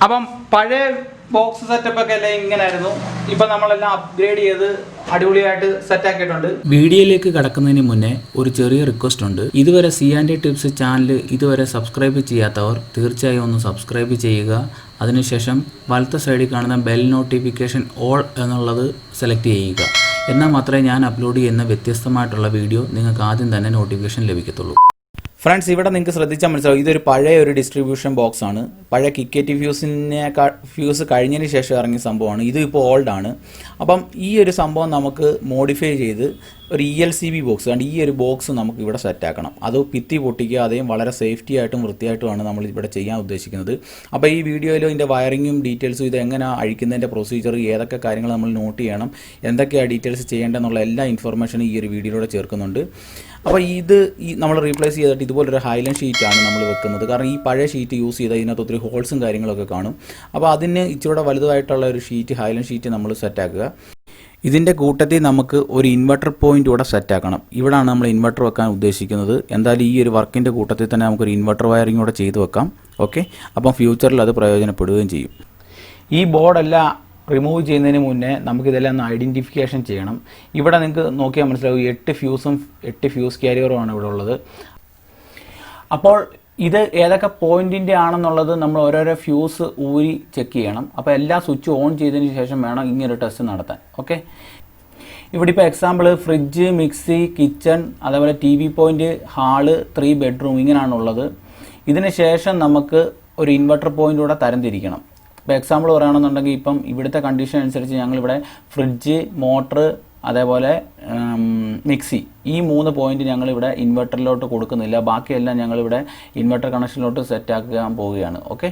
അപ്പം പഴയ box setup ഒക്കെ എല്ലാം ഇങ്ങനെയായിരുന്നു. ഇപ്പം നമ്മളെല്ലാം അപ്ഗ്രേഡ് ചെയ്ത് അടിപൊളിയായിട്ട് സെറ്റ് ആക്കിയിട്ടുണ്ട്. വീഡിയോയിലേക്ക് കടക്കുന്നതിന് മുന്നേ ഒരു ചെറിയ റിക്വസ്റ്റ് ഉണ്ട്. ഇതുവരെ C&A ടിപ്സ് ചാനൽ ഇതുവരെ സബ്സ്ക്രൈബ് ചെയ്യാത്തവർ തീർച്ചയായും ഒന്ന് സബ്സ്ക്രൈബ് ചെയ്യുക. അതിനുശേഷം വലത്തെ സൈഡിൽ കാണുന്ന ബെൽ നോട്ടിഫിക്കേഷൻ ഓൾ എന്നുള്ളത് സെലക്ട് ചെയ്യുക. എന്നാൽ മാത്രമേ ഞാൻ അപ്ലോഡ് ചെയ്യുന്ന വ്യത്യസ്തമായിട്ടുള്ള വീഡിയോ നിങ്ങൾക്ക് ആദ്യം തന്നെ നോട്ടിഫിക്കേഷൻ ലഭിക്കത്തുള്ളൂ. ഫ്രണ്ട്സ്, ഇവിടെ നിങ്ങൾക്ക് ശ്രദ്ധിച്ചാൽ മനസ്സിലാവും, ഇതൊരു പഴയ ഒരു ഡിസ്ട്രിബ്യൂഷൻ ബോക്സ് ആണ്. പഴയ KitKat ഫ്യൂസ് കഴിഞ്ഞതിന് ശേഷം ഇറങ്ങിയ സംഭവമാണ്. ഇത് ഇപ്പോൾ ഓൾഡ് ആണ്. അപ്പം ഈ ഒരു സംഭവം നമുക്ക് മോഡിഫൈ ചെയ്ത് ഒരു ELCB ബോക്സ് ആണ്. ഈ ഒരു ബോക്സ് നമുക്ക് ഇവിടെ സെറ്റാക്കണം. അത് ഭിത്തി പൊട്ടിക്കുക, അതേയും വളരെ സേഫ്റ്റി ആയിട്ടും വൃത്തിയായിട്ടുമാണ് നമ്മൾ ഇവിടെ ചെയ്യാൻ ഉദ്ദേശിക്കുന്നത്. അപ്പോൾ ഈ വീഡിയോയിൽ ഇതിൻ്റെ വയറിങ്ങും ഡീറ്റെയിൽസും ഇത് എങ്ങനെ അഴിക്കുന്നതിൻ്റെ പ്രൊസീജിയർ, ഏതൊക്കെ കാര്യങ്ങൾ നമ്മൾ നോട്ട് ചെയ്യണം, എന്തൊക്കെയാണ് ഡീറ്റെയിൽസ് ചെയ്യേണ്ടതെന്നുള്ള എല്ലാ ഇൻഫർമേഷനും ഈ ഒരു വീഡിയോയിലൂടെ ചേർക്കുന്നുണ്ട്. അപ്പോൾ നമ്മൾ റീപ്ലേസ് ചെയ്തിട്ട് ഇതുപോലൊരു ഹൈലൻഡ് ഷീറ്റാണ് നമ്മൾ വെക്കുന്നത്. കാരണം ഈ പഴയ ഷീറ്റ് യൂസ് ചെയ്താൽ ഇതിനകത്ത് ഒത്തിരി ഹോൾസും കാര്യങ്ങളൊക്കെ കാണും. അപ്പോൾ അതിന് ഇച്ചിരി വലുതായിട്ടുള്ള ഒരു ഷീറ്റ്, ഹൈലൻഡ് ഷീറ്റ് നമ്മൾ സെറ്റാക്കുക. ഇതിൻ്റെ കൂട്ടത്തിൽ നമുക്ക് ഒരു ഇൻവെർട്ടർ പോയിൻ്റ് ഇവിടെ സെറ്റാക്കണം. ഇവിടെയാണ് നമ്മൾ ഇൻവെർട്ടർ വെക്കാൻ ഉദ്ദേശിക്കുന്നത്. എന്തായാലും ഈ ഒരു വർക്കിൻ്റെ കൂട്ടത്തിൽ തന്നെ നമുക്കൊരു ഇൻവെർട്ടർ വയറിംഗ് കൂടെ ചെയ്ത് വെക്കാം. ഓക്കെ, അപ്പം ഫ്യൂച്ചറിൽ അത് പ്രയോജനപ്പെടുകയും ചെയ്യും. ഈ ബോർഡെല്ലാം റിമൂവ് ചെയ്യുന്നതിന് മുന്നേ നമുക്കിതെല്ലാം ഒന്ന് ഐഡൻറ്റിഫിക്കേഷൻ ചെയ്യണം. ഇവിടെ നിങ്ങൾക്ക് നോക്കിയാൽ മനസ്സിലാവും 8 ഫ്യൂസ് ക്യാരിയറുമാണ് ഇവിടെ ഉള്ളത്. അപ്പോൾ ഇത് ഏതൊക്കെ പോയിൻറ്റിൻ്റെ ആണെന്നുള്ളത് നമ്മൾ ഓരോരോ ഫ്യൂസ് ഊരി ചെക്ക് ചെയ്യണം. അപ്പോൾ എല്ലാ സ്വിച്ചും ഓൺ ചെയ്തതിന് ശേഷം വേണം ഇങ്ങനൊരു ടെസ്റ്റ് നടത്താൻ. ഓക്കെ, ഇവിടെ ഇപ്പോൾ എക്സാമ്പിൾ ഫ്രിഡ്ജ്, മിക്സി, കിച്ചൺ, അതേപോലെ TV പോയിൻറ്റ്, ഹാള്, 3 ബെഡ്റൂം ഇങ്ങനെയാണുള്ളത്. ഇതിന് ശേഷം നമുക്ക് ഒരു ഇൻവെർട്ടർ പോയിൻ്റ് കൂടെ തരംതിരിക്കണം. ഇപ്പോൾ എക്സാമ്പിൾ പറയുകയാണെന്നുണ്ടെങ്കിൽ ഇപ്പം ഇവിടുത്തെ കണ്ടീഷൻ അനുസരിച്ച് ഞങ്ങളിവിടെ ഫ്രിഡ്ജ്, മോട്ടർ, അതേപോലെ മിക്സി, ഈ 3 പോയിന്റ് ഞങ്ങളിവിടെ ഇൻവെർട്ടറിലോട്ട് കൊടുക്കുന്നില്ല. ബാക്കിയെല്ലാം ഞങ്ങളിവിടെ ഇൻവെർട്ടർ കണക്ഷനിലോട്ട് സെറ്റ് ആക്കാൻ പോവുകയാണ്. ഓക്കെ,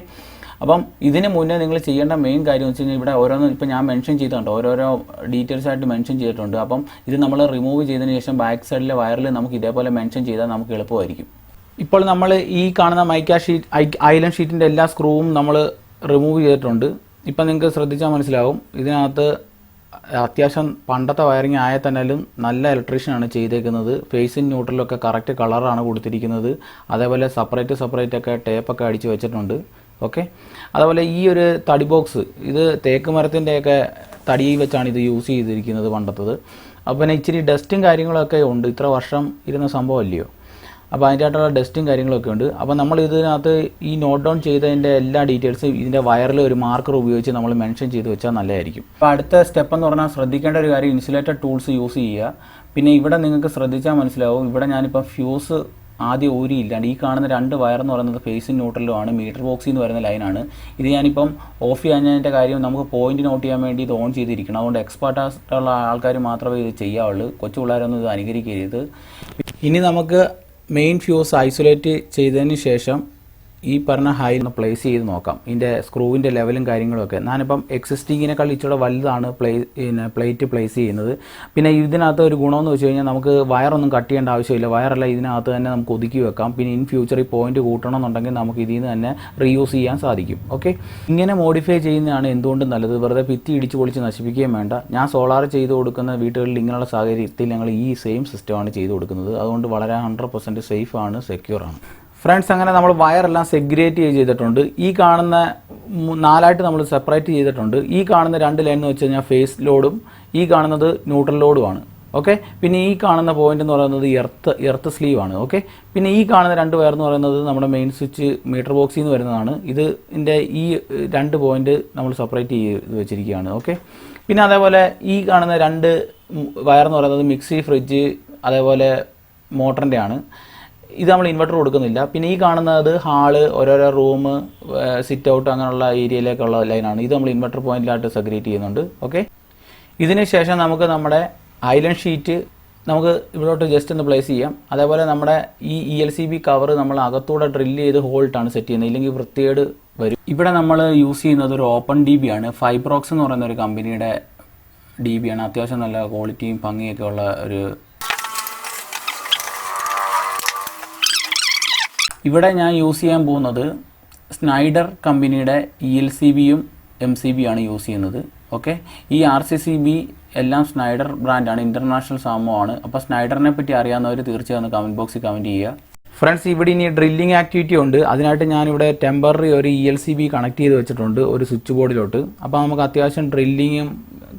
അപ്പം ഇതിന് മുന്നേ നിങ്ങൾ ചെയ്യേണ്ട മെയിൻ കാര്യം എന്ന് വെച്ച് കഴിഞ്ഞാൽ ഇവിടെ ഓരോന്ന് ഇപ്പോൾ ഞാൻ മെൻഷൻ ചെയ്തിട്ടുണ്ട്, ഓരോരോ ഡീറ്റെയിൽസ് ആയിട്ട് മെൻഷൻ ചെയ്തിട്ടുണ്ട്. അപ്പം ഇത് നമ്മൾ റിമൂവ് ചെയ്തതിന് ശേഷം ബാക്ക് സൈഡിലെ വയറിൽ നമുക്ക് ഇതേപോലെ മെൻഷൻ ചെയ്താൽ നമുക്ക് എളുപ്പമായിരിക്കും. ഇപ്പോൾ നമ്മൾ ഈ കാണുന്ന ഐലൻഡ് ഷീറ്റിൻ്റെ എല്ലാ സ്ക്രൂവും നമ്മൾ റിമൂവ് ചെയ്തിട്ടുണ്ട്. ഇപ്പം നിങ്ങൾക്ക് ശ്രദ്ധിച്ചാൽ മനസ്സിലാവും, ഇതിനകത്ത് അത്യാവശ്യം പണ്ടത്തെ വയറിങ് ആയാൽ തന്നെയും നല്ല ഇലക്ട്രീഷ്യനാണ് ചെയ്തേക്കുന്നത്. ഫേസും ന്യൂട്രലൊക്കെ കറക്റ്റ് കളറാണ് കൊടുത്തിരിക്കുന്നത്. അതേപോലെ സെപ്പറേറ്റ് ഒക്കെ ടേപ്പൊക്കെ അടിച്ച് വെച്ചിട്ടുണ്ട്. ഓക്കെ, അതേപോലെ ഈ ഒരു തടി ബോക്സ്, ഇത് തേക്ക് മരത്തിൻ്റെയൊക്കെ തടി വെച്ചാണ് ഇത് യൂസ് ചെയ്തിരിക്കുന്നത് പണ്ടത്തത്. അപ്പോൾ പിന്നെ ഇച്ചിരി ഡസ്റ്റും കാര്യങ്ങളൊക്കെ ഉണ്ട്. ഇത്ര വർഷം ഇരുന്ന സംഭവമല്ലയോ, അപ്പോൾ അതിൻ്റെയായിട്ടുള്ള ഡസ്റ്റും കാര്യങ്ങളൊക്കെ ഉണ്ട്. അപ്പോൾ നമ്മൾ ഇതിനകത്ത് ഈ നോട്ട് ഡൗൺ ചെയ്തതിൻ്റെ എല്ലാ ഡീറ്റെയിൽസും ഇതിൻ്റെ വയറിൽ ഒരു മാർക്കർ ഉപയോഗിച്ച് നമ്മൾ മെൻഷൻ ചെയ്ത് വെച്ചാൽ നല്ലതായിരിക്കും. അപ്പോൾ അടുത്ത സ്റ്റെപ്പ് എന്ന് പറഞ്ഞാൽ ശ്രദ്ധിക്കേണ്ട ഒരു കാര്യം, ഇൻസുലേറ്റഡ് ടൂൾസ് യൂസ് ചെയ്യുക. പിന്നെ ഇവിടെ നിങ്ങൾക്ക് ശ്രദ്ധിച്ചാൽ മനസ്സിലാവും, ഇവിടെ ഞാനിപ്പോൾ ഫ്യൂസ് ആദ്യം ഊരിയില്ലാണ്ട് ഈ കാണുന്ന 2 വയർ എന്ന് പറയുന്നത് ഫേസും ന്യൂട്രലുമാണ്. മീറ്റർ ബോക്സിൽ നിന്ന് വരുന്ന ലൈനാണ്. ഇത് ഞാനിപ്പം ഓഫ് ചെയ്യാഞ്ഞതിൻ്റെ കാര്യം, നമുക്ക് പോയിന്റ് നോട്ട് ചെയ്യാൻ വേണ്ടി ഇത് ഓൺ ചെയ്തിരിക്കണം. അതുകൊണ്ട് എക്സ്പേർട്ടായിട്ടുള്ള ആൾക്കാർ മാത്രമേ ഇത് ചെയ്യാവുള്ളൂ. കൊച്ചു പിള്ളേരൊന്നും ഇത് അനുകരിക്കരുത്. ഇനി നമുക്ക് മെയിൻ ഫ്യൂസ് ഐസൊലേറ്റ് ചെയ്തതിന് ശേഷം ഈ പറഞ്ഞ ഹൈ ഒന്ന് പ്ലേസ് ചെയ്ത് നോക്കാം. ഇതിൻ്റെ സ്ക്രൂവിൻ്റെ ലെവലും കാര്യങ്ങളൊക്കെ. ഞാനിപ്പം എക്സിസ്റ്റിങ്ങിനേക്കാൾ ഇച്ചിരി വലുതാണ് പ്ലേറ്റ് പ്ലേസ് ചെയ്യുന്നത്. പിന്നെ ഇതിനകത്ത് ഒരു ഗുണമെന്ന് വെച്ച് കഴിഞ്ഞാൽ നമുക്ക് വയറൊന്നും കട്ട് ചെയ്യേണ്ട ആവശ്യമില്ല. വയറെല്ലാം ഇതിനകത്ത് തന്നെ നമുക്ക് ഒതുക്കി വെക്കാം. പിന്നെ ഇൻ ഫ്യൂച്ചർ ഈ പോയിന്റ് കൂട്ടണമെന്നുണ്ടെങ്കിൽ നമുക്ക് ഇതിൽ നിന്ന് തന്നെ റീയൂസ് ചെയ്യാൻ സാധിക്കും. ഓക്കെ, ഇങ്ങനെ മോഡിഫൈ ചെയ്യുന്നതാണ് എന്തുകൊണ്ടും നല്ലത്. വെറുതെ ഭിത്തി ഇടിച്ച് പൊളിച്ച് നശിപ്പിക്കുകയും വേണ്ട. ഞാൻ സോളാർ ചെയ്ത് കൊടുക്കുന്ന വീടുകളിൽ ഇങ്ങനെയുള്ള സാഹചര്യത്തിൽ ഞങ്ങൾ ഈ സെയിം സിസ്റ്റമാണ് ചെയ്ത് കൊടുക്കുന്നത്. അതുകൊണ്ട് വളരെ 100% സേഫാണ്, സെക്യൂറാണ്. ഫ്രണ്ട്സ്, അങ്ങനെ നമ്മൾ വയറെല്ലാം സെഗ്രിഗേറ്റ് ചെയ്തിട്ടുണ്ട്. ഈ കാണുന്ന 4ആയിട്ട് നമ്മൾ സെപ്പറേറ്റ് ചെയ്തിട്ടുണ്ട്. ഈ കാണുന്ന 2 ലൈൻ എന്ന് വെച്ച് കഴിഞ്ഞാൽ ഫേസ് ലോഡും ഈ കാണുന്നത് ന്യൂട്രൽ ലോഡുമാണ്. ഓക്കെ, പിന്നെ ഈ കാണുന്ന പോയിന്റ് എന്ന് പറയുന്നത് എർത്ത് സ്ലീവാണ്. ഓക്കെ, പിന്നെ ഈ കാണുന്ന 2 വയർ എന്ന് പറയുന്നത് നമ്മുടെ മെയിൻ സ്വിച്ച് മീറ്റർ ബോക്സിൽ നിന്ന് വരുന്നതാണ്. ഇതിൻ്റെ ഈ 2 പോയിന്റ് നമ്മൾ സെപ്പറേറ്റ് ചെയ്ത് വെച്ചിരിക്കുകയാണ്. ഓക്കെ, പിന്നെ അതേപോലെ ഈ കാണുന്ന 2 വയർ എന്ന് പറയുന്നത് മിക്സി, ഫ്രിഡ്ജ്, അതേപോലെ മോട്ടറിൻ്റെ ആണ്. ഇത് നമ്മൾ ഇൻവെർട്ടർ കൊടുക്കുന്നില്ല. പിന്നെ ഈ കാണുന്നത് ഹാള്, ഓരോരോ റൂം, സിറ്റ് ഔട്ട് അങ്ങനെയുള്ള ഏരിയയിലേക്കുള്ള ലൈനാണ്. ഇത് നമ്മൾ ഇൻവെർട്ടർ പോയിന്റിലായിട്ട് സെഗ്രിഗേറ്റ് ചെയ്യുന്നുണ്ട്. ഓക്കെ, ഇതിന് ശേഷം നമുക്ക് നമ്മുടെ ഐലൻഡ് ഷീറ്റ് നമുക്ക് ഇവിടോട്ട് ജസ്റ്റ് ഒന്ന് പ്ലേസ് ചെയ്യാം. അതേപോലെ നമ്മുടെ ഈ ELCB കവർ നമ്മൾ അകത്തൂടെ ഡ്രില്ല് ചെയ്ത് ഹോൾട്ടാണ് സെറ്റ് ചെയ്യുന്നത്, ഇല്ലെങ്കിൽ വൃത്തികേട് വരും. ഇവിടെ നമ്മൾ യൂസ് ചെയ്യുന്നത് ഒരു ഓപ്പൺ DB ആണ്. ഫൈബ്രോക്സ് എന്ന് പറയുന്ന ഒരു കമ്പനിയുടെ DB ആണ്. അത്യാവശ്യം നല്ല ക്വാളിറ്റിയും ഭംഗിയൊക്കെ ഉള്ള ഒരു. ഇവിടെ ഞാൻ യൂസ് ചെയ്യാൻ പോകുന്നത് സ്നൈഡർ കമ്പനിയുടെ ELCBയും MCB ആണ് യൂസ് ചെയ്യുന്നത്. ഓക്കെ, ഈ RCCB എല്ലാം സ്നൈഡർ ബ്രാൻഡാണ്, ഇൻ്റർനാഷണൽ സംഭവമാണ്. അപ്പോൾ സ്നൈഡറിനെ പറ്റി അറിയാവുന്നവർ തീർച്ചയായും കമൻറ്റ് ബോക്സിൽ കമൻറ്റ് ചെയ്യുക. ഫ്രണ്ട്സ്, ഇവിടെ ഇനി ഡ്രില്ലിംഗ് ആക്ടിവിറ്റി ഉണ്ട്. അതിനായിട്ട് ഞാനിവിടെ ടെമ്പററി ഒരു ELCB കണക്ട് ചെയ്ത് വെച്ചിട്ടുണ്ട് ഒരു സ്വിച്ച് ബോർഡിലോട്ട്. അപ്പോൾ നമുക്ക് അത്യാവശ്യം ഡ്രില്ലിങ്ങും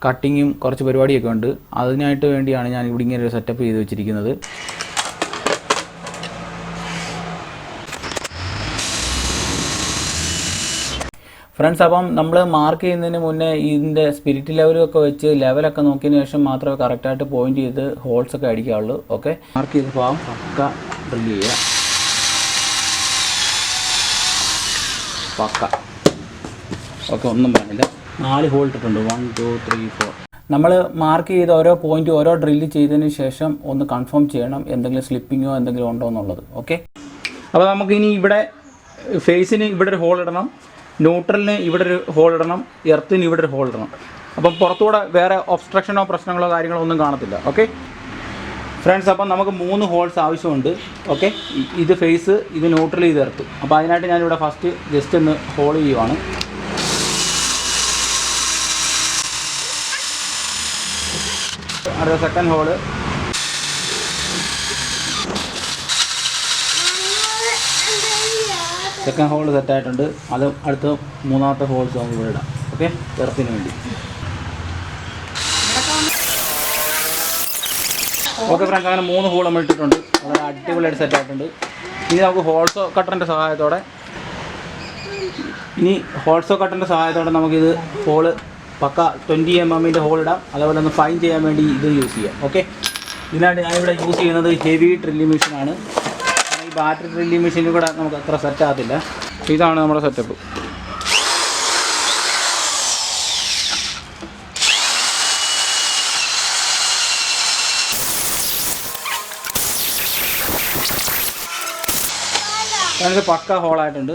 കട്ടിങ്ങും കുറച്ച് പരിപാടിയൊക്കെ ഉണ്ട്. അതിനായിട്ട് വേണ്ടിയാണ് ഞാൻ ഇവിടെ ഇങ്ങനെ ഒരു സെറ്റപ്പ് ചെയ്ത് വെച്ചിരിക്കുന്നത്. ഫ്രണ്ട്സ്, അപ്പം നമ്മൾ മാർക്ക് ചെയ്യുന്നതിന് മുന്നേ ഇതിൻ്റെ സ്പിരിറ്റ് ലെവലൊക്കെ വെച്ച് ലെവലൊക്കെ നോക്കിയതിന് ശേഷം മാത്രമേ കറക്റ്റായിട്ട് പോയിന്റ് ചെയ്ത് ഹോൾസൊക്കെ അടിക്കാവുള്ളൂ. ഓക്കെ, മാർക്ക് ചെയ്ത ഭാഗം പക്ക ഡ്രില്ല് ചെയ്യുക. പക്ക ഓക്കെ, ഒന്നും പറഞ്ഞില്ല. 4 ഹോൾ ഇട്ടിട്ടുണ്ട്. 1 2 3 4. നമ്മൾ മാർക്ക് ചെയ്ത ഓരോ പോയിന്റ് ഓരോ ഡ്രില്ല് ചെയ്തതിന് ശേഷം ഒന്ന് കൺഫേം ചെയ്യണം എന്തെങ്കിലും സ്ലിപ്പിങ്ങോ എന്തെങ്കിലും ഉണ്ടോ എന്നുള്ളത്. ഓക്കെ, അപ്പോൾ നമുക്കിനി ഇവിടെ ഫേസിന് ഇവിടെ ഒരു ഹോൾ ഇടണം, ന്യൂട്രലിന് ഇവിടെ ഒരു ഹോൾ ഇടണം, എർത്തിന് ഇവിടെ ഒരു ഹോൾ ഇടണം. അപ്പം പുറത്തുകൂടെ വേറെ ഒബ്സ്ട്രക്ഷനോ പ്രശ്നങ്ങളോ കാര്യങ്ങളോ ഒന്നും കാണത്തില്ല. ഓക്കെ ഫ്രണ്ട്സ്, അപ്പം നമുക്ക് 3 ഹോൾസ് ആവശ്യമുണ്ട്. ഓക്കെ, ഇത് ഫേസ്, ഇത് ന്യൂട്രൽ, ഇത് എർത്ത്. അപ്പോൾ അതിനായിട്ട് ഞാനിവിടെ ഫസ്റ്റ് ജസ്റ്റ് ഒന്ന് ഹോൾ ചെയ്യുവാണ്. അടുത്ത സെക്കൻഡ് ഹോള്, സെക്കൻഡ് ഹോൾ സെറ്റായിട്ടുണ്ട്. അത് അടുത്ത 3ാമത്തെ ഹോൾസ് നമുക്ക് ഇവിടെ ഇടാം. ഓക്കെ, എർത്തിന് വേണ്ടി. ഓക്കെ ഫ്രണ്ട്സ്, അങ്ങനെ 3 ഹോൾ നമ്മൾ ഇട്ടിട്ടുണ്ട്. വളരെ അടിപൊളിയായിട്ട് സെറ്റായിട്ടുണ്ട്. ഇനി നമുക്ക് ഹോൾസോ കട്ടറിൻ്റെ സഹായത്തോടെ നമുക്കിത് ഹോള് പക്ക 20 mm ഹോൾ ഇടാം. അതേപോലെ ഒന്ന് ഫൈൻ ചെയ്യാൻ വേണ്ടി ഇത് യൂസ് ചെയ്യാം. ഓക്കെ, ഇതിനായിട്ട് ഞാനിവിടെ യൂസ് ചെയ്യുന്നത് ഹെവി ഡ്രില്ലിംഗ് മെഷീനാണ്. ഈ ബാറ്ററി ഡ്രില്ലിംഗ് മെഷീനിൽ കൂടെ നമുക്ക് അത്ര സെറ്റ് ആകത്തില്ല. ഇതാണ് നമ്മുടെ സെറ്റപ്പ്. അതിന് പക്ക ഹോളായിട്ടുണ്ട്.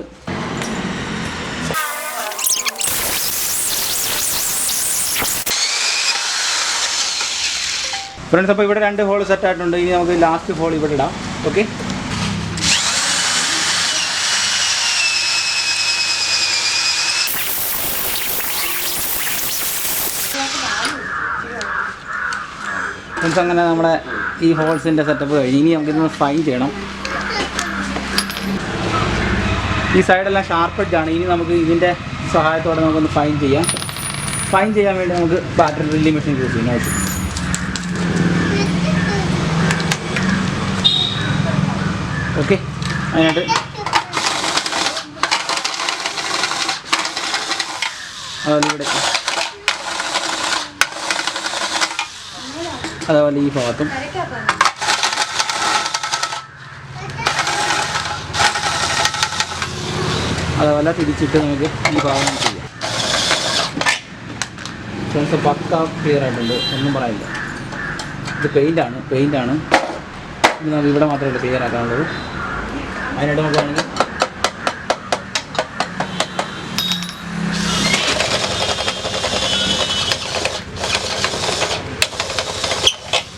ഫ്രണ്ട്സ്, അപ്പോൾ ഇവിടെ 2 ഹോൾ സെറ്റായിട്ടുണ്ട്. ഇനി നമുക്ക് ലാസ്റ്റ് ഹോൾ ഇവിടെ ഇടാം. ഓക്കെ, ഫ്രണ്ട്സ്, അങ്ങനെ നമ്മുടെ ഈ ഹോൾസിൻ്റെ സെറ്റപ്പ് കഴിഞ്ഞ് ഇനി നമുക്കിതൊന്ന് ഫൈൻ ചെയ്യണം. ഈ സൈഡെല്ലാം ഷാർപ്പ് എഡ്ജാണ്. ഇനി നമുക്ക് ഇതിൻ്റെ സഹായത്തോടെ നമുക്കൊന്ന് ഫൈൻ ചെയ്യാം. ഫൈൻ ചെയ്യാൻ വേണ്ടി നമുക്ക് ബാറ്ററി ഡ്രില്ലിംഗ് മെഷീൻ യൂസ് ചെയ്യാം. ഓക്കെ, അതിനായിട്ട് അതുപോലെ ഇവിടെ, അതുപോലെ ഈ ഭാഗത്തും അതുപോലെ തിരിച്ചിട്ട് നമുക്ക് ഈ ഭാഗം ചെയ്യാം. ഫ്രണ്ട്സ്, പക്ക ക്ലിയർ ആയിട്ടുണ്ട്, ഒന്നും പറയാനില്ല. ഇത് പെയിൻ്റാണ്. ഇത് നമുക്ക് ഇവിടെ മാത്രമല്ല ക്ലിയർ ആക്കാനുള്ളത്. അതിനായിട്ട് നമുക്ക് വേണമെങ്കിൽ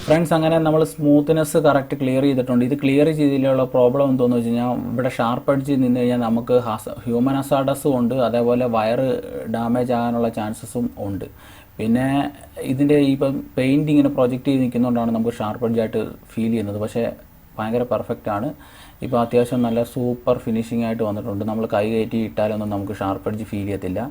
ഫ്രണ്ട്സ്, അങ്ങനെ നമ്മൾ സ്മൂത്ത്നെസ് കറക്റ്റ് ക്ലിയർ ചെയ്തിട്ടുണ്ട്. ഇത് ക്ലിയർ ചെയ്തതിലുള്ള പ്രോബ്ലം എന്തോന്ന് വെച്ച് കഴിഞ്ഞാൽ ഇവിടെ ഷാർപ്പ് എഡ്ജ് നിന്ന് കഴിഞ്ഞാൽ നമുക്ക് ഹ്യൂമൻ ഹസാർഡസും ഉണ്ട്, അതേപോലെ വയർ ഡാമേജ് ആകാനുള്ള ചാൻസസും ഉണ്ട്. പിന്നെ ഇതിൻ്റെ ഇപ്പം പെയിൻറ്റ് ഇങ്ങനെ പ്രൊജക്റ്റ് ചെയ്ത് നിൽക്കുന്നതുകൊണ്ടാണ് നമുക്ക് ഷാർപ്പ് എഡ്ജായിട്ട് ഫീൽ ചെയ്യുന്നത്. പക്ഷേ ഭയങ്കര പെർഫെക്റ്റ് ആണ്. ഇപ്പോൾ അത്യാവശ്യം നല്ല സൂപ്പർ ഫിനിഷിംഗ് ആയിട്ട് വന്നിട്ടുണ്ട്. നമ്മൾ കൈ കയറ്റി ഇട്ടാലൊന്നും നമുക്ക് ഷാർപ്പ് എഡ്ജ് ഫീൽ ചെയ്യത്തില്ല.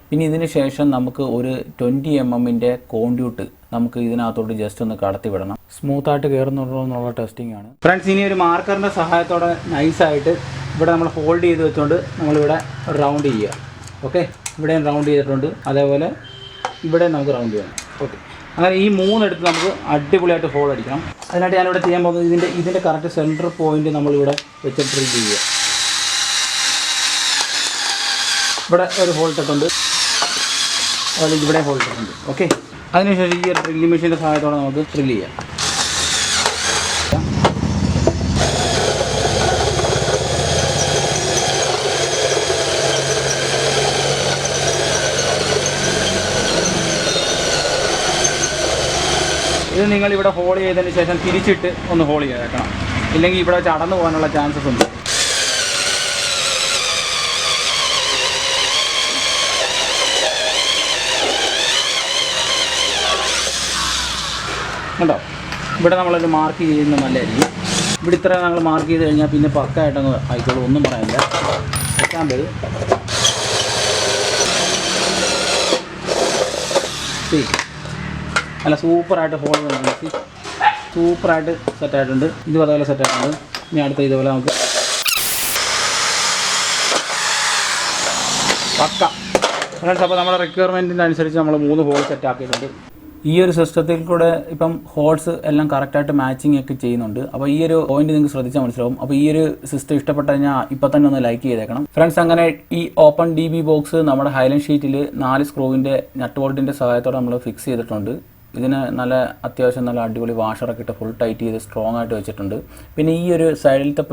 പിന്നെ ഇതിന് ശേഷം നമുക്ക് ഒരു 20 mm കോൺഡ്യൂട്ട് നമുക്ക് ഇതിനകത്തോട്ട് ജസ്റ്റ് ഒന്ന് കടത്തി വിടണം. സ്മൂത്തായിട്ട് കയറുന്നുണ്ടോ എന്നുള്ള ടെസ്റ്റിംഗ് ആണ്. ഫ്രണ്ട്സ്, ഇനി ഒരു മാർക്കറിൻ്റെ സഹായത്തോടെ നൈസായിട്ട് ഇവിടെ നമ്മൾ ഹോൾഡ് ചെയ്ത് വെച്ചുകൊണ്ട് നമ്മളിവിടെ റൗണ്ട് ചെയ്യുക. ഓക്കെ, ഇവിടെയും റൗണ്ട് ചെയ്തിട്ടുണ്ട്, അതേപോലെ ഇവിടെ നമുക്ക് റൗണ്ട് ചെയ്യണം. ഓക്കെ, അങ്ങനെ ഈ 3 എടുത്ത് നമുക്ക് അടിപൊളിയായിട്ട് ഹോൾ അടിക്കണം. അതിനായിട്ട് ഞാനിവിടെ ചെയ്യാൻ പോകുന്നത് ഇതിൻ്റെ കറക്റ്റ് സെൻറ്റർ പോയിന്റ് നമ്മളിവിടെ വെച്ച് ഡ്രിൽ ചെയ്യുക. ഇവിടെ ഒരു ഹോൾ ഇട്ടിട്ടുണ്ട്, അതുപോലെ ഇവിടെ ഹോൾ ഇട്ടിട്ടുണ്ട്. ഓക്കെ, അതിനുശേഷം ഈ ഡ്രില്ലിംഗ് മെഷീൻ്റെ സഹായത്തോടെ നമുക്ക് ഡ്രിൽ ചെയ്യാം. ഇത് നിങ്ങളിവിടെ ഹോൾ ചെയ്തതിന് ശേഷം തിരിച്ചിട്ട് ഒന്ന് ഹോൾ ചെയ്തേക്കണം, ഇല്ലെങ്കിൽ ഇവിടെ വെച്ച് അടന്നു പോകാനുള്ള ചാൻസസ് ഉണ്ട്. കണ്ടോ, ഇവിടെ നമ്മളൊരു മാർക്ക് ചെയ്യുന്നത് നല്ലതായിരിക്കും. ഇവിടെ ഇത്ര ഞങ്ങൾ മാർക്ക് ചെയ്ത് കഴിഞ്ഞാൽ പിന്നെ പക്കായിട്ടങ്ങ് ആയിക്കോളും, ഒന്നും പറയാനില്ല. എക്സാമ്പിൾ നല്ല സൂപ്പറായിട്ട് ഹോൾ വരുന്നുണ്ട്, സൂപ്പറായിട്ട് സെറ്റായിട്ടുണ്ട്. ഇതും അതേപോലെ സെറ്റായിട്ടുണ്ട്. ഇനി അടുത്ത ഇതുപോലെ നമുക്ക് പക്ക ഫ്രണ്ട്സ്. അപ്പോൾ നമ്മുടെ റിക്വയർമെൻറ്റിൻ്റെ അനുസരിച്ച് നമ്മൾ 3 ഹോൾ സെറ്റ് ആക്കിയിട്ടുണ്ട്. ഈ ഒരു സിസ്റ്റത്തിൽ കൂടെ ഇപ്പം ഹോൾസ് എല്ലാം കറക്റ്റായിട്ട് മാച്ചിങ് ഒക്കെ ചെയ്യുന്നുണ്ട്. അപ്പോൾ ഈ ഒരു പോയിന്റ് നിങ്ങൾക്ക് ശ്രദ്ധിച്ചാൽ മനസ്സിലാവും. അപ്പോൾ ഈ ഒരു സിസ്റ്റം ഇഷ്ടപ്പെട്ട് കഴിഞ്ഞാൽ ഇപ്പം തന്നെ ഒന്ന് ലൈക്ക് ചെയ്തേക്കണം ഫ്രണ്ട്സ്. അങ്ങനെ ഈ ഓപ്പൺ DB ബോക്സ് നമ്മുടെ ഹൈലൻഡ് ഷീറ്റിൽ 4 സ്ക്രൂവിൻ്റെ നട്ട് ബോൾട്ടിൻ്റെ സഹായത്തോടെ നമ്മൾ ഫിക്സ് ചെയ്തിട്ടുണ്ട്. ഇതിന് നല്ല അത്യാവശ്യം നല്ല അടിപൊളി വാഷറൊക്കെ ഇട്ട് ഫുൾ ടൈറ്റ് ചെയ്ത് സ്ട്രോങ് ആയിട്ട് വെച്ചിട്ടുണ്ട്. പിന്നെ ഈ ഒരു സൈഡിലത്തെ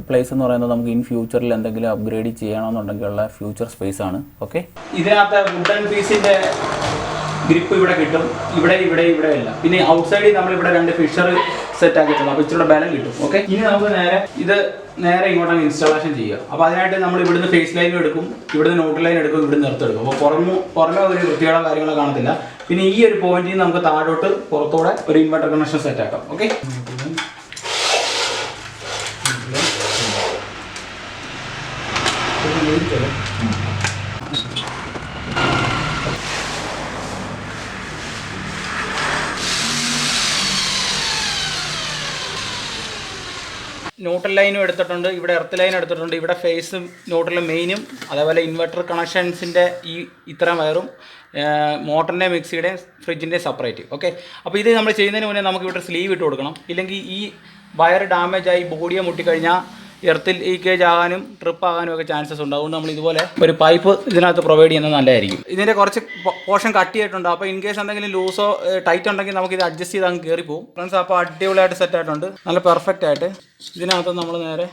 പ്ലേസ് എന്ന് പറയുന്നത് നമുക്ക് ഇൻ ഫ്യൂച്ചറിൽ എന്തെങ്കിലും അപ്ഗ്രേഡ് ചെയ്യണമെന്നുണ്ടെങ്കിലുള്ള ഫ്യൂച്ചർ സ്പേസ് ആണ്. ഓക്കെ, ഇതിനകത്ത് വുഡൻ പീസിൻ്റെ ഗ്രിപ്പ് ഇവിടെ കിട്ടും, ഇവിടെ അല്ല. പിന്നെ ഔട്ട് സൈഡിൽ നമ്മളിവിടെ 2 ഫിഷർ സെറ്റ് ആക്കിയിട്ടുണ്ട്. അപ്പോൾ ഇച്ചിരി ബലം കിട്ടും. ഓക്കെ, ഇനി നമുക്ക് നേരെ ഇങ്ങോട്ടാണ് ഇൻസ്റ്റാളേഷൻ ചെയ്യുക. അപ്പോൾ അതിനായിട്ട് നമ്മൾ ഇവിടുന്ന് ഫേസ് ലൈനും എടുക്കും, ഇവിടുന്ന് ന്യൂട്രൽ ലൈൻ എടുക്കും, ഇവിടുന്ന് എടുത്തെടുക്കും. അപ്പോൾ പുറമെ ഒരു വൃത്തിയുടെ കാര്യങ്ങളോ കാണത്തില്ല. പിന്നെ ഈ ഒരു പോയിന്റിൽ നിന്ന് നമുക്ക് താഴോട്ട് പുറത്തോടെ ഒരു ഇൻവെർട്ടർ കണക്ഷൻ സെറ്റ് ആക്കാം. ഓക്കെ, ന്യൂട്രൽ ലൈനും എടുത്തിട്ടുണ്ട്, ഇവിടെ എർത്ത് ലൈൻ എടുത്തിട്ടുണ്ട്, ഇവിടെ ഫേസും ന്യൂട്രലും മെയിനും, അതേപോലെ ഇൻവെർട്ടർ കണക്ഷൻസിൻ്റെ ഈ ഇത്രയും വയറും മോട്ടറിൻ്റെ മിക്സിയുടെയും ഫ്രിഡ്ജിൻ്റെയും സെപ്പറേറ്റ്. ഓക്കെ, അപ്പോൾ ഇത് നമ്മൾ ചെയ്യുന്നതിന് മുന്നേ നമുക്ക് ഇവിടെ സ്ലീവ് ഇട്ട് കൊടുക്കണം. ഇല്ലെങ്കിൽ ഈ വയർ ഡാമേജ് ആയി ബോഡിയെ മുട്ടിക്കഴിഞ്ഞാൽ എർത്തിൽ ലീക്കേജ് ആകാനും ട്രിപ്പ് ആകാനും ഒക്കെ ചാൻസസ് ഉണ്ട്. അതുകൊണ്ട് നമ്മൾ ഇതുപോലെ ഒരു പൈപ്പ് ഇതിനകത്ത് പ്രൊവൈഡ് ചെയ്യുന്നത് നല്ലതായിരിക്കും. ഇതിൻ്റെ കുറച്ച് പോർഷൻ കട്ട് ചെയ്തിട്ടുണ്ട്. അപ്പോൾ ഇൻ കേസ് എന്തെങ്കിലും ലൂസോ ടൈറ്റ് ഉണ്ടെങ്കിൽ നമുക്ക് ഇത് അഡ്ജസ്റ്റ് ചെയ്ത് അങ്ങ് കയറി പോകും ഫ്രണ്ട്സ്. അപ്പോൾ അടിപൊളിയായിട്ട് സെറ്റ് ആയിട്ടുണ്ട്, നല്ല പെർഫെക്റ്റ് ആയിട്ട്. ഇതിനകത്ത് നമ്മൾ നേരെ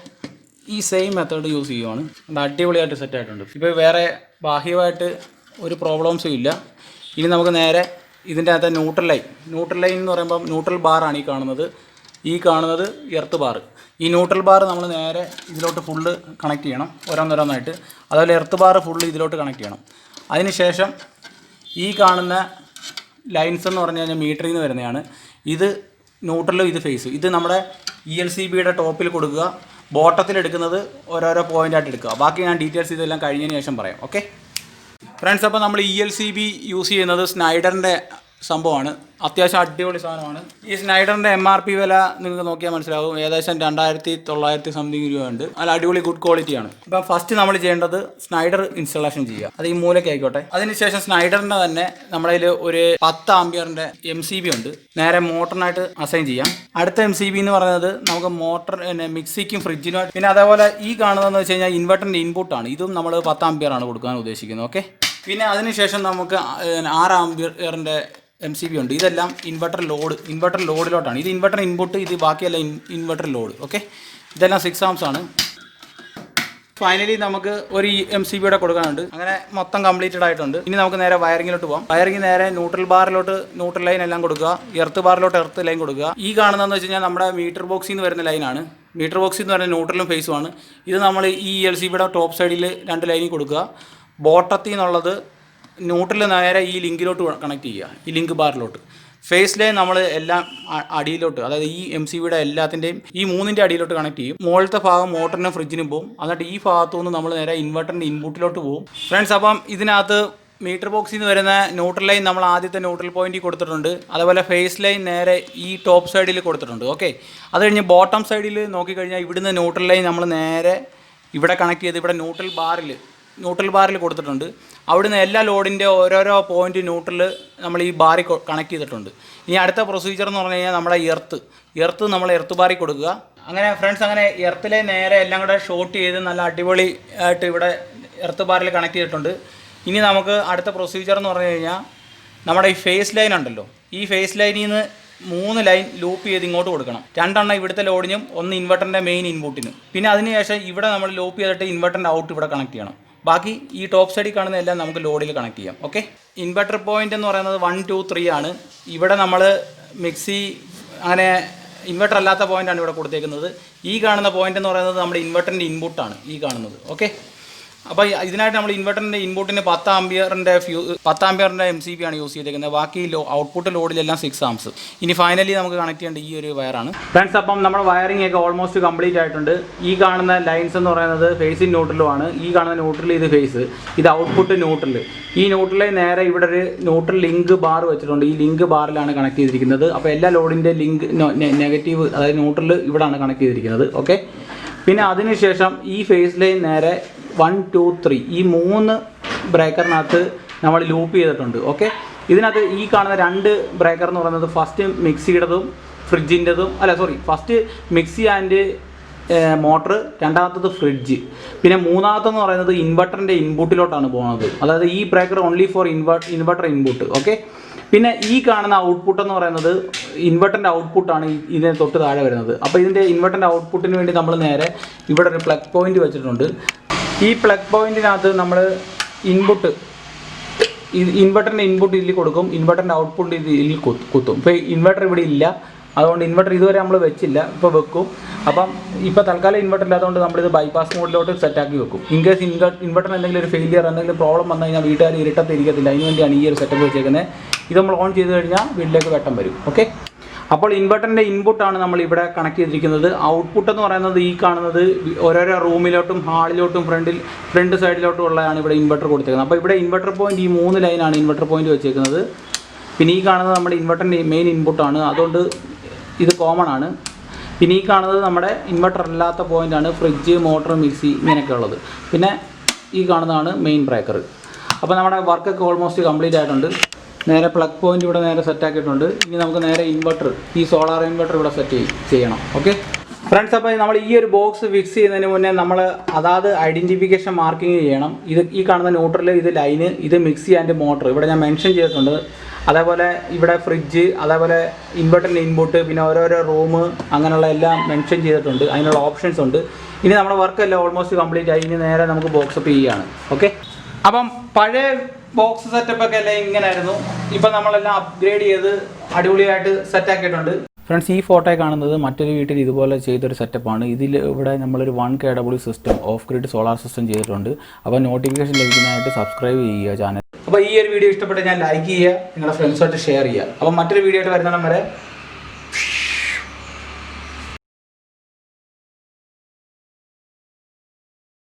ഈ സെയിം മെത്തേഡ് യൂസ് ചെയ്യുവാണ്. അടിപൊളിയായിട്ട് സെറ്റ് ആയിട്ടുണ്ട്. ഇപ്പോൾ വേറെ ബാഹ്യമായിട്ട് ഒരു പ്രോബ്ലംസും ഇല്ല. ഇനി നമുക്ക് നേരെ ഇതിൻ്റെ അകത്ത് ന്യൂട്രൽ ലൈൻ എന്ന് പറയുമ്പോൾ ന്യൂട്രൽ ബാറാണ് ഈ കാണുന്നത് എർത്ത് ബാർ. ഈ ന്യൂട്രൽ ബാർ നമ്മൾ നേരെ ഇതിലോട്ട് ഫുള്ള് കണക്ട് ചെയ്യണം, ഓരോന്നോരോന്നായിട്ട്. അതുപോലെ എർത്ത് ബാർ ഫുള്ള് ഇതിലോട്ട് കണക്ട് ചെയ്യണം. അതിനുശേഷം ഈ കാണുന്ന ലൈൻസ് എന്ന് പറഞ്ഞു കഴിഞ്ഞാൽ മീറ്ററിൽ നിന്ന് വരുന്നതാണ്. ഇത് ന്യൂട്രലും ഇത് ഫേസ്. ഇത് നമ്മുടെ ELCBയുടെ ടോപ്പിൽ കൊടുക്കുക, ബോട്ടത്തിൽ എടുക്കുന്നത് ഓരോരോ പോയിൻ്റായിട്ട് എടുക്കുക. ബാക്കി ഞാൻ ഡീറ്റെയിൽസ് ഇതെല്ലാം കഴിഞ്ഞതിന് ശേഷം പറയാം. ഓക്കെ ഫ്രണ്ട്സ്, അപ്പോൾ നമ്മൾ ELCB യൂസ് ചെയ്യുന്നത് സ്നൈഡറിൻ്റെ സംഭവമാണ്. അത്യാവശ്യം അടിപൊളി സാധനമാണ്. ഈ സ്നൈഡറിൻ്റെ MRP വില നിങ്ങൾക്ക് നോക്കിയാൽ മനസ്സിലാവും. ഏകദേശം 2900 സംതിങ് രൂപയുണ്ട്. നല്ല അടിപൊളി ഗുഡ് ക്വാളിറ്റിയാണ്. അപ്പം ഫസ്റ്റ് നമ്മൾ ചെയ്യേണ്ടത് സ്നൈഡർ ഇൻസ്റ്റാളേഷൻ ചെയ്യുക. അത് ഈ മൂലയ്ക്ക് ആയിക്കോട്ടെ. അതിനുശേഷം സ്നൈഡറിൻ്റെ തന്നെ നമ്മുടെ കയ്യിൽ ഒരു 10 ആംപിയറിൻ്റെ MCB ഉണ്ട്. നേരെ മോട്ടറിനായിട്ട് അസൈൻ ചെയ്യാം. അടുത്ത MCB എന്ന് പറയുന്നത് നമുക്ക് മോട്ടർ മിക്സിക്കും ഫ്രിഡ്ജിനുമായിട്ട്. പിന്നെ അതേപോലെ ഈ കാണുന്നതെന്ന് വെച്ച് കഴിഞ്ഞാൽ ഇൻവെർട്ടറിൻ്റെ ഇൻപുട്ടാണ്. ഇതും നമ്മൾ 10 ആംപിയറാണ് കൊടുക്കാൻ ഉദ്ദേശിക്കുന്നത്. ഓക്കെ, പിന്നെ അതിനുശേഷം നമുക്ക് 6 ആംപിയറിൻ്റെ MCB ഉണ്ട്. ഇതെല്ലാം ഇൻവെർട്ടർ ലോഡിലോട്ടാണ്. ഇത് ഇൻവെർട്ടർ ഇൻപുട്ട്, ഇത് ബാക്കിയല്ല ഇൻവെർട്ടർ ലോഡ്. ഓക്കെ, ഇതെല്ലാം 6 ആംസ് ആണ്. ഫൈനലി നമുക്ക് ഒരു MCBയുടെ കൊടുക്കാനുണ്ട്. അങ്ങനെ മൊത്തം കംപ്ലീറ്റഡ് ആയിട്ടുണ്ട്. ഇനി നമുക്ക് നേരെ വയറിങ്ങിലോട്ട് പോകാം. വയറിങ് നേരെ ന്യൂട്രൽ ബാറിലോട്ട് ന്യൂട്രൽ ലൈൻ എല്ലാം കൊടുക്കുക, എർത്ത് ബാറിലോട്ട് എർത്ത് ലൈൻ കൊടുക്കുക. ഈ കാണുന്നതെന്ന് വെച്ച് കഴിഞ്ഞാൽ നമ്മുടെ മീറ്റർ ബോക്സിൽ നിന്ന് വരുന്ന ലൈനാണ്. മീറ്റർ ബോക്സിൽ എന്ന് പറയുന്നത് ന്യൂട്രലും ഫേസുമാണ്. ഇത് നമ്മൾ ഈ ELCBയുടെ ടോപ്പ് സൈഡിൽ 2 ലൈനിൽ കൊടുക്കുക. ബോട്ടത്തിൽ നിന്നുള്ളത് ന്യൂട്രൽ നേരെ ഈ ലിങ്കിലോട്ട് കണക്ട് ചെയ്യുക, ഈ ലിങ്ക് ബാറിലോട്ട്. ഫേസ് ലൈൻ നമ്മൾ എല്ലാം അടിയിലോട്ട്, അതായത് ഈ MCBയുടെ എല്ലാത്തിൻ്റെയും ഈ 3ൻ്റെ അടിയിലോട്ട് കണക്ട് ചെയ്യും. മുകളിലത്തെ ഭാഗം മോട്ടറിനും ഫ്രിഡ്ജിനും പോകും. എന്നിട്ട് ഈ ഭാഗത്തു നിന്ന് നമ്മൾ നേരെ ഇൻവെർട്ടറിൻ്റെ ഇൻപുട്ടിലോട്ട് പോകും ഫ്രണ്ട്സ്. അപ്പം ഇതിനകത്ത് മീറ്റർ ബോക്സിൽ നിന്ന് വരുന്ന ന്യൂട്രൽ ലൈൻ നമ്മൾ ആദ്യത്തെ ന്യൂട്രൽ പോയിന്റിൽ കൊടുത്തിട്ടുണ്ട്. അതുപോലെ ഫേസ് ലൈൻ നേരെ ഈ ടോപ്പ് സൈഡിൽ കൊടുത്തിട്ടുണ്ട്. ഓക്കെ, അത് കഴിഞ്ഞ് ബോട്ടം സൈഡിൽ നോക്കിക്കഴിഞ്ഞാൽ ഇവിടുന്ന് ന്യൂട്രൽ ലൈൻ നമ്മൾ നേരെ ഇവിടെ കണക്ട് ചെയ്ത് ഇവിടെ ന്യൂട്രൽ ബാറിൽ കൊടുത്തിട്ടുണ്ട്. അവിടുന്ന് എല്ലാ ലോഡിൻ്റെ ഓരോരോ പോയിന്റ് ന്യൂട്രൽ നമ്മൾ ഈ ബാറിൽ കണക്ട് ചെയ്തിട്ടുണ്ട്. ഇനി അടുത്ത പ്രൊസീജിയർ എന്ന് പറഞ്ഞു കഴിഞ്ഞാൽ നമ്മുടെ എർത്ത് നമ്മൾ എർത്ത് ബാറിൽ കൊടുക്കുക. അങ്ങനെ ഫ്രണ്ട്സ്, അങ്ങനെ എർത്തിലെ നേരെ എല്ലാം കൂടെ ഷോർട്ട് ചെയ്ത് നല്ല അടിപൊളി ആയിട്ട് ഇവിടെ എർത്ത് ബാറിൽ കണക്ട് ചെയ്തിട്ടുണ്ട്. ഇനി നമുക്ക് അടുത്ത പ്രൊസീജിയർ എന്ന് പറഞ്ഞു കഴിഞ്ഞാൽ നമ്മുടെ ഈ ഫേസ് ലൈൻ ഉണ്ടല്ലോ, ഈ ഫേസ് ലൈനിൽ നിന്ന് 3 ലൈൻ ലൂപ്പ് ചെയ്ത് ഇങ്ങോട്ട് കൊടുക്കണം. 2 എണ്ണം ഇവിടുത്തെ ലോഡിനും 1 ഇൻവെർട്ടറിൻ്റെ മെയിൻ ഇൻപുട്ടിനും. പിന്നെ അതിനുശേഷം ഇവിടെ നമ്മൾ ലൂപ്പ് ചെയ്തിട്ട് ഇൻവെർട്ടറിൻ്റെ ഔട്ട് ഇവിടെ കണക്ട് ചെയ്യണം. ബാക്കി ഈ ടോപ്പ് സൈഡിൽ കാണുന്ന എല്ലാം നമുക്ക് ലോഡിൽ കണക്ട് ചെയ്യാം. ഓക്കെ, ഇൻവെർട്ടർ പോയിന്റ് എന്ന് പറയുന്നത് 1, 2, 3 ആണ്. ഇവിടെ നമ്മൾ മിക്സി അങ്ങനെ ഇൻവെർട്ടർ അല്ലാത്ത പോയിൻ്റാണ് ഇവിടെ കൊടുത്തേക്കുന്നത്. ഈ കാണുന്ന പോയിന്റ് എന്ന് പറയുന്നത് നമ്മുടെ ഇൻവെർട്ടറിൻ്റെ ഇൻപുട്ടാണ് ഈ കാണുന്നത്. ഓക്കെ, അപ്പോൾ ഇതിനായിട്ട് നമ്മൾ ഇൻവെർട്ടറിൻ്റെ ഇൻപുട്ടിന് 10 ആംപിയറിൻ്റെ 10 ആംപിയറിൻ്റെ MCB ആണ് യൂസ് ചെയ്തേക്കുന്നത്. ബാക്കി ഔട്ട്പുട്ട് ലോഡിലെല്ലാം 6 ആംസ്. ഇനി ഫൈനലി നമുക്ക് കണക്ട് ചെയ്യേണ്ട ഈ ഒരു വയറാണ് ഫ്രണ്ട്സ്. അപ്പം നമ്മുടെ വയറിംഗ് ഒക്കെ ഓൾമോസ്റ്റ് കംപ്ലീറ്റ് ആയിട്ടുണ്ട്. ഈ കാണുന്ന ലൈൻസ് എന്ന് പറയുന്നത് ഫേസ് ഇൻ ന്യൂട്രലുമാണ്. ഈ കാണുന്ന ന്യൂട്രൽ ഇത് ഫേസ്, ഇത് ഔട്ട്പുട്ട് ന്യൂട്രൽ. ഈ ന്യൂട്രലിൽ നേരെ ഇവിടെ ഒരു ന്യൂട്രൽ ലിങ്ക് ബാർ വെച്ചിട്ടുണ്ട്. ഈ ലിങ്ക് ബാറിലാണ് കണക്ട് ചെയ്തിരിക്കുന്നത്. അപ്പോൾ എല്ലാ ലോഡിൻ്റെ ലിങ്ക് നെഗറ്റീവ്, അതായത് ന്യൂട്രൽ ഇവിടെയാണ് കണക്ട് ചെയ്തിരിക്കുന്നത്. ഓക്കെ. പിന്നെ അതിനുശേഷം ഈ ഫേസ് ലൈൻ നേരെ 1, 2, 3 ഈ 3 ബ്രേക്കറിനകത്ത് നമ്മൾ ലൂപ്പ് ചെയ്തിട്ടുണ്ട്. ഓക്കെ. ഇതിനകത്ത് ഈ കാണുന്ന 2 ബ്രേക്കർ എന്ന് പറയുന്നത് ഫസ്റ്റ് മിക്സിയുടേതും ഫ്രിഡ്ജിൻ്റെതും ഫസ്റ്റ് മിക്സി ആൻഡ് മോട്ടർ, രണ്ടാമത്തത് ഫ്രിഡ്ജ്, പിന്നെ മൂന്നാമത്തെന്ന് പറയുന്നത് ഇൻവെർട്ടറിൻ്റെ ഇൻപുട്ടിലോട്ടാണ് പോകുന്നത്. അതായത് ഈ breaker only for inverter input. Okay. പിന്നെ ഈ കാണുന്ന ഔട്ട്പുട്ട് എന്ന് പറയുന്നത് ഇൻവെർട്ടറിൻ്റെ ഔട്ട്പുട്ടാണ് ഇതിന് തൊട്ട് താഴെ വരുന്നത്. അപ്പോൾ ഇതിൻ്റെ ഇൻവെർട്ടറിൻ്റെ ഔട്ട്പുട്ടിന് വേണ്ടി നമ്മൾ നേരെ ഇവിടെ ഒരു പ്ലഗ് പോയിൻ്റ് വെച്ചിട്ടുണ്ട്. ഈ പ്ലഗ് പോയിൻറ്റിനകത്ത് നമ്മൾ ഇൻവെർട്ടറിൻ്റെ ഇൻപുട്ട് ഇതിൽ കൊടുക്കും, ഇൻവെർട്ടറിൻ്റെ ഔട്ട്പുട്ട് ഇതിൽ കുത്തും. ഇപ്പോൾ ഇൻവെർട്ടർ ഇവിടെ ഇല്ല, അതുകൊണ്ട് ഇൻവെർട്ടർ ഇതുവരെ നമ്മൾ വെച്ചില്ല, ഇപ്പോൾ വെക്കും. അപ്പം ഇപ്പോൾ തൽക്കാലം ഇൻവെർട്ടർ ഇല്ലാത്തതുകൊണ്ട് നമ്മളിത് ബൈപ്പാസ് മോഡിലോട്ട് സെറ്റാക്കി വെക്കും. ഇൻ കേസ് ഇൻവെർട്ടറിന് എന്തെങ്കിലും ഒരു ഫെയിലിയർ, എന്തെങ്കിലും പ്രോബ്ലം വന്നു കഴിഞ്ഞാൽ വീട്ടുകാർ ഇരിക്കത്തില്ല. അതിന് വേണ്ടിയാണ് ഈ ഒരു സെറ്റപ്പ് വെച്ചേക്കുന്നത്. ഇത് നമ്മൾ ഓൺ ചെയ്ത് കഴിഞ്ഞാൽ വീട്ടിലേക്ക് വെട്ടം വരും. ഓക്കെ. അപ്പോൾ ഇൻവെർട്ടറിൻ്റെ ഇൻപുട്ടാണ് നമ്മൾ ഇവിടെ കണക്ട് ചെയ്തിരിക്കുന്നത്. ഔട്ട്പുട്ട് എന്ന് പറയുന്നത് ഈ കാണുന്നത് ഓരോരോ റൂമിലോട്ടും ഹാളിലോട്ടും ഫ്രണ്ട് സൈഡിലോട്ടും ഉള്ളതാണ് ഇവിടെ ഇൻവെർട്ടർ കൊടുത്തേക്കുന്നത്. അപ്പോൾ ഇവിടെ ഇൻവെർട്ടർ പോയിൻറ്റ് ഈ 3 ലൈനാണ് ഇൻവെർട്ടർ പോയിൻറ്റ് വെച്ചേക്കുന്നത്. പിന്നെ ഈ കാണുന്നത് നമ്മുടെ ഇൻവെർട്ടറിൻ്റെ മെയിൻ ഇൻപുട്ടാണ്, അതുകൊണ്ട് ഇത് കോമൺ ആണ്. പിന്നെ ഈ കാണുന്നത് നമ്മുടെ ഇൻവെർട്ടർ അല്ലാത്ത പോയിൻ്റാണ്, ഫ്രിഡ്ജ്, മോട്ടർ, മിക്സി ഇങ്ങനെയൊക്കെ ഉള്ളത്. പിന്നെ ഈ കാണുന്നതാണ് മെയിൻ ബ്രേക്കർ. അപ്പോൾ നമ്മുടെ വർക്കൊക്കെ ഓൾമോസ്റ്റ് കംപ്ലീറ്റ് ആയിട്ടുണ്ട്. നേരെ പ്ലഗ് പോയിൻ്റ് ഇവിടെ നേരെ സെറ്റാക്കിയിട്ടുണ്ട്. ഇനി നമുക്ക് നേരെ ഇൻവെർട്ടർ, ഈ സോളാർ ഇൻവെർട്ടർ ഇവിടെ സെറ്റ് ചെയ്യണം. Okay friends. അപ്പോൾ നമ്മൾ ഈ ഒരു ബോക്സ് ഫിക്സ് ചെയ്യുന്നതിന് മുന്നേ നമ്മൾ അതാത് ഐഡൻറ്റിഫിക്കേഷൻ മാർക്കിങ് ചെയ്യണം. ഈ കാണുന്ന ന്യൂട്രൽ, ഇത് ലൈന്, ഇത് മിക്സി ആൻഡ് മോട്ടർ ഇവിടെ ഞാൻ മെൻഷൻ ചെയ്തിട്ടുണ്ട്. അതേപോലെ ഇവിടെ ഫ്രിഡ്ജ്, അതേപോലെ ഇൻവെർട്ടറിൻ്റെ ഇൻപുട്ട്, പിന്നെ ഓരോരോ റൂം, അങ്ങനെയുള്ള എല്ലാം മെൻഷൻ ചെയ്തിട്ടുണ്ട്. അതിനുള്ള ഓപ്ഷൻസ് ഉണ്ട്. ഇനി നമ്മുടെ വർക്കെല്ലാം ഓൾമോസ്റ്റ് കംപ്ലീറ്റ് ആയി. ഇനി നേരെ നമുക്ക് ബോക്സ് അപ്പ് ചെയ്യുകയാണ്. ഓക്കെ. അപ്പം പഴയ ബോക്സ് സെറ്റപ്പൊക്കെ എല്ലാം ഇങ്ങനെയായിരുന്നു. ഇപ്പം നമ്മളെല്ലാം അപ്ഗ്രേഡ് ചെയ്ത് അടിപൊളിയായിട്ട് സെറ്റാക്കിയിട്ടുണ്ട്. ഫ്രണ്ട്സ്, ഈ ഫോട്ടോ കാണുന്നത് മറ്റൊരു വീട്ടിൽ ഇതുപോലെ ചെയ്തൊരു സെറ്റപ്പാണ്. ഇവിടെ നമ്മളൊരു 1 kW system, off grid solar system ചെയ്തിട്ടുണ്ട്. അപ്പോൾ നോട്ടിഫിക്കേഷൻ ലഭിക്കുന്നതായിട്ട് സബ്സ്ക്രൈബ് ചെയ്യുക ചാനൽ. അപ്പോൾ ഈ ഒരു വീഡിയോ ഇഷ്ടപ്പെട്ട് ഞാൻ ലൈക്ക് ചെയ്യുക, നിങ്ങളുടെ ഫ്രണ്ട്സുമായിട്ട് ഷെയർ ചെയ്യുക. അപ്പോൾ മറ്റൊരു വീഡിയോ ആയിട്ട് വരുന്നിടം വരെ